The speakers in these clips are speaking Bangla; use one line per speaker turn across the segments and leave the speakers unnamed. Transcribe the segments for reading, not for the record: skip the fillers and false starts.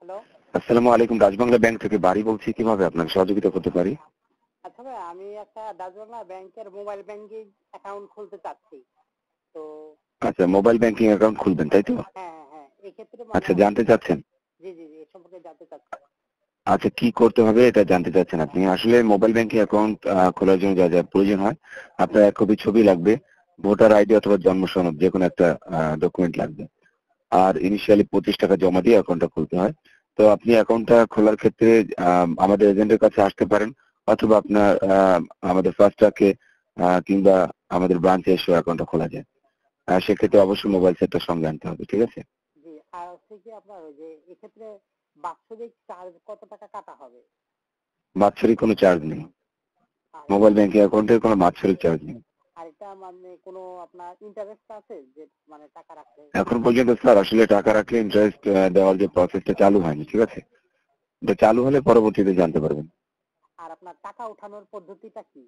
হ্যালো।
আসসালামু আলাইকুম, রাজবাংলা ব্যাংক থেকে বাড়ি বলছি, কিভাবে আপনাকে সহযোগিতা করতে পারি?
আচ্ছা ভাই, আমি একটা ডাচবাংলা ব্যাংকের মোবাইল ব্যাংকিং অ্যাকাউন্ট খুলতে চাচ্ছি। তো
আচ্ছা, মোবাইল ব্যাংকিং অ্যাকাউন্ট খুলবেন তাই তো?
হ্যাঁ, এক্ষেত্রে মানে
আচ্ছা, জানতে চাচ্ছেন?
জি, এ সম্পর্কে জানতে চাচ্ছি।
আচ্ছা, কি করতে হবে এটা জানতে চাচ্ছেন আপনি? আসলে মোবাইল ব্যাংকিং অ্যাকাউন্ট খোলার জন্য যা যা প্রয়োজন হয়, আপনার এক কপি ছবি লাগবে, ভোটার আইডি অথবা জন্ম সনদ, যে কোনো একটা ডকুমেন্ট লাগবে। আর ইনিশিয়ালি 25 টাকা জমা দিয়ে অ্যাকাউন্টটা খুলতে হয়। তো আপনি অ্যাকাউন্টটা খোলার ক্ষেত্রে আমাদের এজেন্টের কাছে আসতে পারেন, অথবা আপনার আমাদের ফার্স্ট ট্র্যাকে কিংবা আমাদের ব্রাঞ্চে এসে অ্যাকাউন্টটা খোলা যায়। সেক্ষেত্রে অবশ্যই মোবাইল সেটটা সঙ্গে আনতে হবে, ঠিক আছে?
জি, আর হচ্ছে কি আপনার ওই যে এক্ষেত্রে বাৎসরিক চার্জ কত টাকা কাটা হবে?
বাৎসরিক কোনো চার্জ নেই।
আর
মোবাইল ব্যাংকিং অ্যাকাউন্টের কোনো বাৎসরিক চার্জ নেই।
আর এটা মানে কোনো আপনার ইন্টারেস্ট আছে যে মানে টাকা রাখলে?
এখন পর্যন্ত স্যার আসলে টাকা রাখলে ইন্টারেস্ট দেওয়ার যে প্রসেসটা চালু হয়নি, ঠিক আছে? এটা চালু হলে পরবর্তীতে জানতে পারবেন।
আর আপনার টাকা ওঠানোর পদ্ধতিটা কি?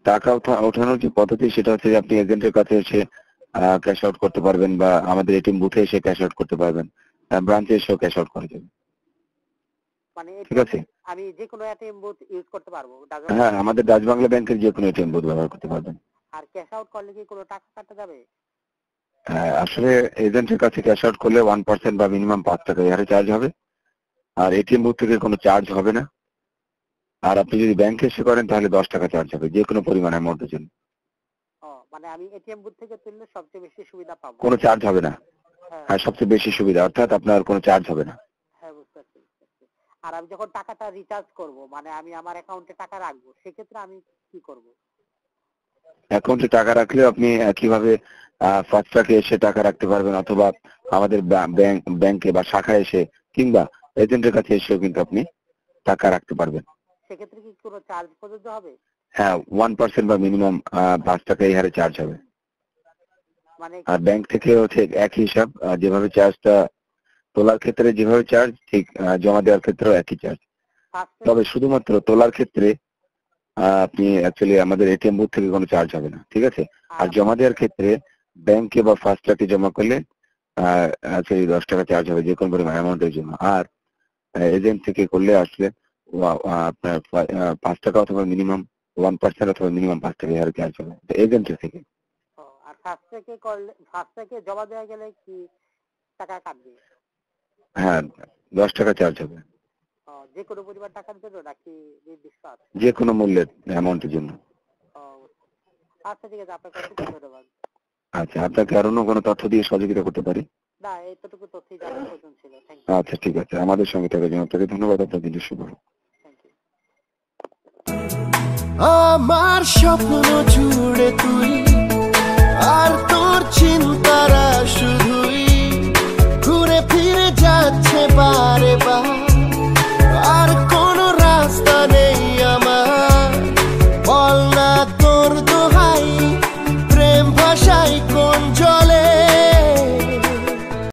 টাকা ওঠানোর যে পদ্ধতি সেটা হচ্ছে যে আপনি এজেন্টের কাছে এসে ক্যাশ আউট করতে পারবেন, বা আমাদের এটিএম বুথে এসে ক্যাশ আউট করতে পারবেন, ব্রাঞ্চে এসেও ক্যাশ আউট করা যাবে,
মানে
ঠিক আছে?
আমি যে কোনো এটিএম বুথ ইউজ করতে পারবো?
হ্যাঁ, আমাদের ডাচবাংলা ব্যাংকের যে কোনো এটিএম বুথ ব্যবহার করতে পারবেন।
আর ক্যাশ আউট করলে কি কোনো টাকা কাটা যাবে?
আসলে এজেন্টের কাছে ক্যাশ আউট করলে 1% বা মিনিমাম 5 টাকা এই হারে চার্জ হবে। আর এটিএম বুথ থেকে কোনো চার্জ হবে না। আর আপনি যদি ব্যাংকে এসে করেন তাহলে 10 টাকা চার্জ হবে, যে কোনো পরিমাণ অ্যামাউন্টের জন্য।
মানে আমি এটিএম বুথ থেকে তুললে সবচেয়ে বেশি সুবিধা পাবো?
কোনো চার্জ হবে না।
হ্যাঁ,
হ্যাঁ, সবচেয়ে বেশি সুবিধা, অর্থাৎ আপনার কোনো চার্জ হবে না।
হ্যাঁ, বুঝতে পারছি। আর আমি যখন টাকাটা রিচার্জ করব, মানে আমি আমার অ্যাকাউন্টে টাকা রাখবো, সেক্ষেত্রে আমি কি করব?
অ্যাকাউন্টে টাকা রাখলে আপনি কিভাবে ফার্স্ট ট্র্যাকে এসে টাকা রাখতে পারবেন, অথবা আমাদের ব্যাংকে বা শাখায় এসে কিংবা এজেন্টের কাছে এসেও কিন্তু আপনি টাকা রাখতে পারবেন।
সেক্ষেত্রে কি কোনো চার্জ প্রযোজ্য হবে?
হ্যাঁ, 1% বা মিনিমাম 5 টাকা এই হারে চার্জ হবে।
মানে
আর ব্যাংক থেকেও ঠিক একই হিসাব, যেভাবে চার্জটা তোলার ক্ষেত্রে যেভাবে চার্জ, ঠিক জমা দেওয়ার ক্ষেত্রেও একই চার্জ। তবে শুধুমাত্র তোলার ক্ষেত্রে আপনি অ্যাকচুয়ালি আমাদের এটিএম বুথ থেকে কোনো চার্জ হবে না, ঠিক আছে? আর জমা দেওয়ার ক্ষেত্রে ব্যাংকে বা ফার্স্ট ট্র্যাকে জমা করলে অ্যাকচুয়ালি 10 টাকা চার্জ হবে যে কোনো পরিমাণ অ্যামাউন্টের জন্য। আর এজেন্ট থেকে করলে আসলে আপনার 5 টাকা অথবা মিনিমাম 1% অথবা মিনিমাম 5 টাকা এর চার্জ হবে এজেন্টের থেকে।
আর ফার্স্ট থেকে জমা দেওয়া গেলে কি টাকা কাটবে?
হ্যাঁ, 10 টাকা চার্জ হবে।
যে কোনো পরিমাণ টাকার জন্য নাকি নির্দিষ্ট আছে?
যে কোনো মূল্যের অ্যামাউন্টের জন্য।
আচ্ছা, ঠিক আছে, আপনাকে অসংখ্য ধন্যবাদ।
আচ্ছা, আপনাকে আর অন্য কোনো তথ্য দিয়ে সহযোগিতা করতে পারি?
না, এতটুকু তথ্যই জানার প্রয়োজন ছিল। Thank you.
আচ্ছা, ঠিক আছে, আমাদের সঙ্গে থাকার জন্য আপনাকে ধন্যবাদ। আপনার দিনটি শুভ হোক।
Thank you.
আমার স্বপ্ন জুড়ে তুই, আর তোর চিন্তারা শুধুই